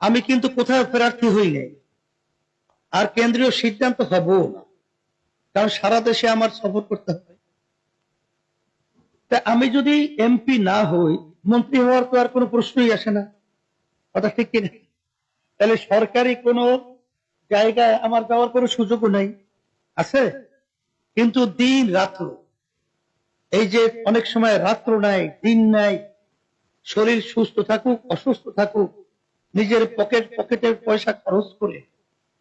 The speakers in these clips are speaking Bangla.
আমি কিন্তু কোথাও প্রার্থী হই নাই, আর কেন্দ্রীয় সিদ্ধান্ত হবো না, কারণ সারা দেশে আমার সফর করতে হবে। তা আমি যদি এমপি না হই, মন্ত্রী হওয়ার তো আর কোনো প্রশ্নই আসে না, কথা ঠিক কিনা? তাহলে সরকারি কোনো জায়গায় আমার যাওয়ার কোনো সুযোগও নাই, আছে? কিন্তু দিন রাত্র, এই যে অনেক সময় রাত্র নাই দিন নাই, শরীর সুস্থ থাকুক অসুস্থ থাকুক, নিজের পকেটের পয়সা খরচ করে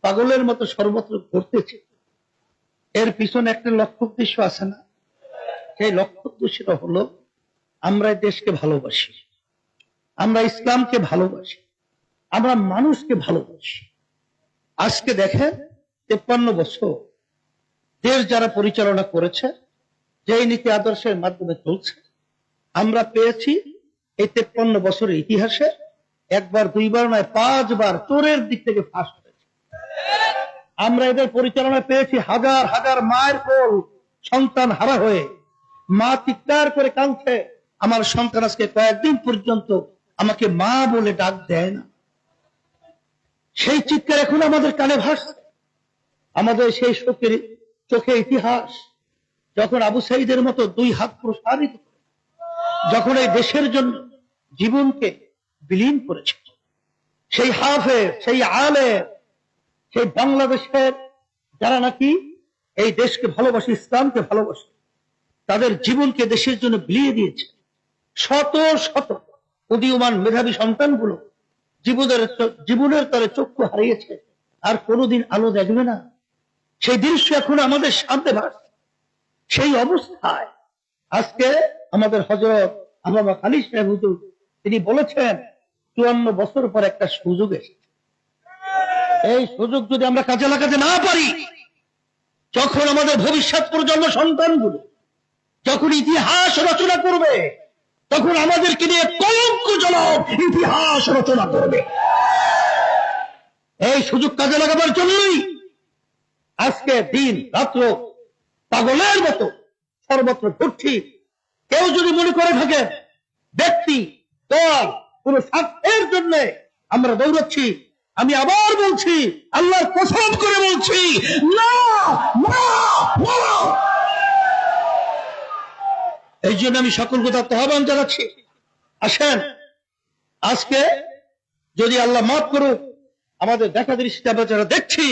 পাগলের মতো সর্বত্র ঘুরতেছে। এর পিছনে একটা লক্ষ্য উদ্দেশ্য আছে না? সেই লক্ষ্য উদ্দেশ্যটা হলো, আমরা দেশকে ভালোবাসি, আমরা ইসলামকে ভালোবাসি, আমরা মানুষকে ভালোবাসি। আজকে দেখেন 53 বছর দেশ যারা পরিচালনা করেছে, যেই নীতি আদর্শের মাধ্যমে চলছে, আমরা পেয়েছি এই 53 বছরের ইতিহাসে একবার দুইবার নয় 5 বার চোরের দিক থেকে ফাঁস হয়েছে। আমরা এদের পরিচালনা পেয়েছি হাজার হাজার মায়ের কোল সন্তান হারা হয়ে, মা চিৎকার করে কাঁদছে, আমার সন্তান আজকে কয়েকদিন পর্যন্ত আমাকে মা বলে ডাক দেয় না। সেই চিৎকার এখন আমাদের কানে ভাসছে। আমাদের সেই শোকের চোখে ইতিহাস, যখন আবু সাইদের মতো 2 হাত প্রসারিত করে যখন এই দেশের জন্য জীবনকে বিলীন করেছে, সেই হাফেজ, সেই আলেম, সেই বাংলাদেশের যারা নাকি এই দেশকে ভালোবাসে, ইসলামকে ভালোবাসে, তাদের জীবনকে দেশের জন্য বিলিয়ে দিয়েছে। শত শত উদীয়মান মেধাবী সন্তানগুলো জীবনের তরে চক্ষু হারিয়েছে, আর কোনোদিন আলো দেখবে না। সেই দৃশ্য এখন আমাদের সামনে ভাসছে। সেই অবস্থায় আজকে আমাদের হযরত আল্লামা খালিদ সাহেব হুজুর তিনি বলেছেন 54 বছর পর একটা সুযোগ এসেছে। এই সুযোগ যদি আমরা কাজে লাগাতে না পারি, যখন আমাদের ভবিষ্যৎ প্রজন্ম সন্তানগুলো যখন ইতিহাস রচনা করবে, তখন আমাদেরকে নিয়ে কলঙ্কজনক ইতিহাস রচনা করবে। এই সুযোগ কাজে লাগাবার জন্যই আজকে দিন রাত্র পাগলের মতো সর্বত্র ঘুরছি। কেউ যদি মনে করে থাকে ব্যক্তি দল কোন স্বার্থের জন্য আমরা দৌড়াচ্ছি, আমি আবার বলছি, আল্লাহর কসম করে বলছি, না না না। এই জন্য আমি সকলকে আহ্বান জানাচ্ছি, আসেন আজকে যদি আল্লাহ মাফ করুক, আমাদের দেখা দৃষ্টিতে আমরা যারা দেখছি,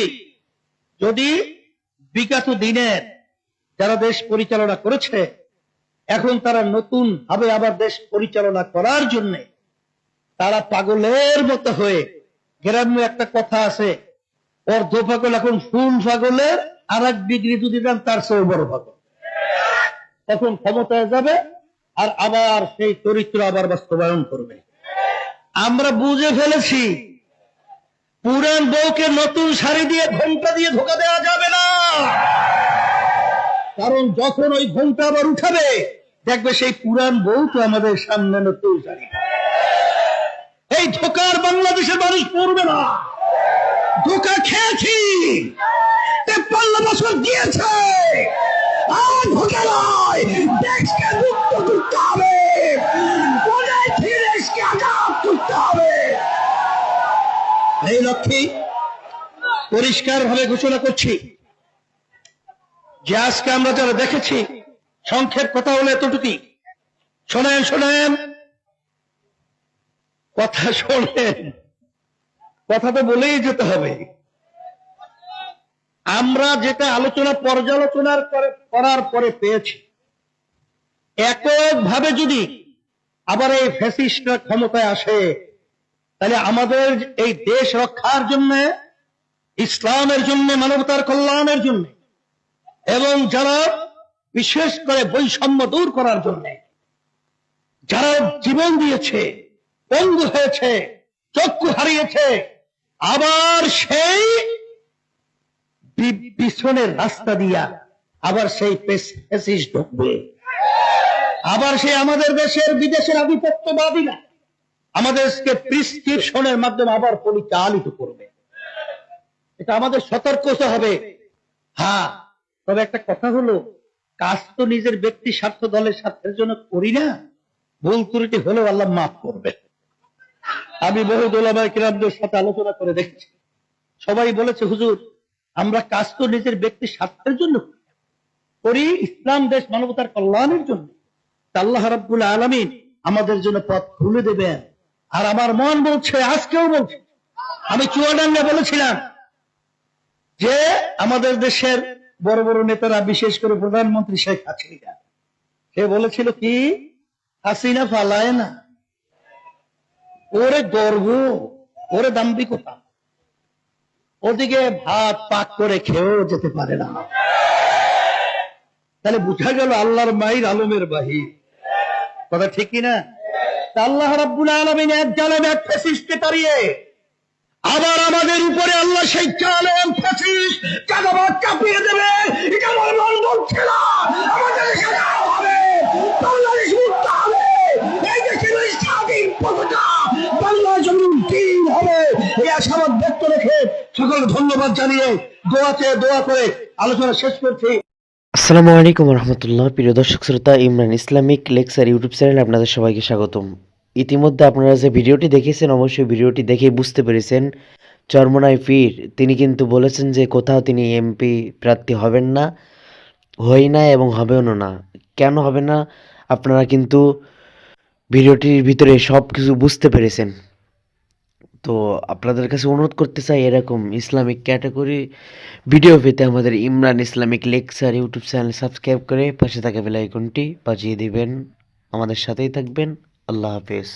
যদি বিগত দিনের যারা দেশ পরিচালনা করেছে, এখন তারা নতুন ভাবে আবার দেশ পরিচালনা করার জন্য তারা পাগলের মতো হয়ে, গ্রামে একটা কথা আছে, অর্ধ পাগল এখন ফুল পাগলের আর 1 ডিগ্রি যদি দেন তার চেয়ে বড় পাগল। তখন ক্ষমতায় যাবে আর আবার সেই চরিত্র আবার বাস্তবায়ন করবে। আমরা বুঝে ফেলেছি, পুরান বউকে নতুন শাড়ি দিয়ে ঘোমটা দিয়ে ধোকা দেওয়া যাবে না। কারণ যখন ওই ঘোমটা আবার উঠাবে, দেখবে সেই পুরান বউ তো আমাদের সামনে নতুন শাড়ি। এই ধোকার বাংলাদেশের মানুষ পড়বে না। ধোকা খেয়েছি, 53 বছর দিয়েছে, আর ধোকা নয়, দেশকে মুক্ত করতে হবে, দেশকে আজাদ করতে হবে। এই লক্ষ্যে পরিষ্কার ভাবে ঘোষণা করছি যে আজকে আমরা যারা দেখেছি, সংক্ষেপ কথা হলো এতটুকুই। শোনেন শোনেন, কথা শোনেন, কথা তো বলেই যেতে হবে। আমরা যেটা আলোচনা পর্যালোচনা করার পরে পেয়েছি, এককভাবে যদি আবার এই ফ্যাসিস্টরা ক্ষমতায় আসে, তাহলে আমাদের এই দেশ রক্ষার জন্য, ইসলামের জন্য, মানবতার কল্যাণের জন্য, এবং যারা বিশেষ করে বৈষম্য দূর করার জন্য যারা জীবন দিয়েছে, পঙ্গু হয়েছে, চক্ষু হারিয়েছে, আবার সেই পিছনের রাস্তা দিয়া আবার সেই ফ্যাসিস্ট ঢুকবে। আবার সেই আমাদের দেশের বিদেশের আধিপত্যবাদীরা আমাদেরকে প্রিসক্রিপশনের মাধ্যমে আবার পরিচালিত করবে। এটা আমাদের সতর্ক হতে হবে। হ্যাঁ, তবে একটা কথা হলো, কাজ তো নিজের ব্যক্তি স্বার্থ, দলের স্বার্থের জন্য করি না। ভুল ত্রুটি হলেও আল্লাহ মাফ করবে। আমি বহু ওলামায়ে কিরামদের সাথে আলোচনা করে দেখেছি, সবাই বলেছে হুজুর আমরা কাজ তো নিজের ব্যক্তি স্বার্থের জন্য করি, ইসলাম দেশ মানবতার কল্যাণের জন্য। তা আল্লাহ রাব্বুল আলামিন আমাদের জন্য পথ খুলে দেবেন। আর আমার মন বলছে, আজকেও বলছে, আমি চুয়াডাঙ্গা বলেছিলাম যে আমাদের দেশের বড় বড় নেতারা, বিশেষ করে প্রধানমন্ত্রী শেখ হাসিনা, সে বলেছিল কি, হাসিনা ফালায় না, ওরে গর্ব, ওরে দাম্ভিকতা, ওদিকে ভাত পাক করে খেয়েও যেতে পারে না। তাহলে বুঝা গেল আল্লাহর মাইর আলমের বাহির, কথা ঠিক কিনা? আল্লাহ রাব্বুল আলামিন এক জালেম এক ফ্যাসিস্টকে তাড়িয়ে আবার আমাদের উপরে আল্লাহ সেই জালেম ফ্যাসিস্ট চাঁদাবাজ চাপিয়ে দেবে, এটা আমার মন বলছে না। আমাদের দেশে রাও হবে, বাংলাদেশ মুক্ত হবে, এই দেশের স্বাধীন পতাকা বাংলার জমিন দিন হবে, এই আশাবাদ ব্যক্ত রেখে সকল ধন্যবাদ জানিয়ে দোয়া করে আলোচনা শেষ করছি। আসসালামু আলাইকুম রহমতুল্লাহ। প্রিয় দর্শক শ্রোতা, ইমরান ইসলামিক লেকচার ইউটিউব চ্যানেলে আপনাদের সবাইকে স্বাগতম। ইতিমধ্যে আপনারা যে ভিডিওটি দেখেছেন, অবশ্যই ভিডিওটি দেখে বুঝতে পেরেছেন চরমোনাই পীর তিনি কিন্তু বলেছেন যে কোথাও তিনি এমপি প্রার্থী হবেন না, হই না এবং হবেও না। কেন হবে না আপনারা কিন্তু ভিডিওটির ভিতরে সব কিছু বুঝতে পেরেছেন। তো আপনাদের কাছে অনুরোধ করতে চাই, এরকম ইসলামিক ক্যাটাগরি ভিডিও পেতে আমাদের Imran Islamic lecture YouTube channel subscribe করে পাশে থাকা বেল আইকনটি বাজিয়ে দিবেন। আমাদের সাথেই থাকবেন। আল্লাহ হাফেজ।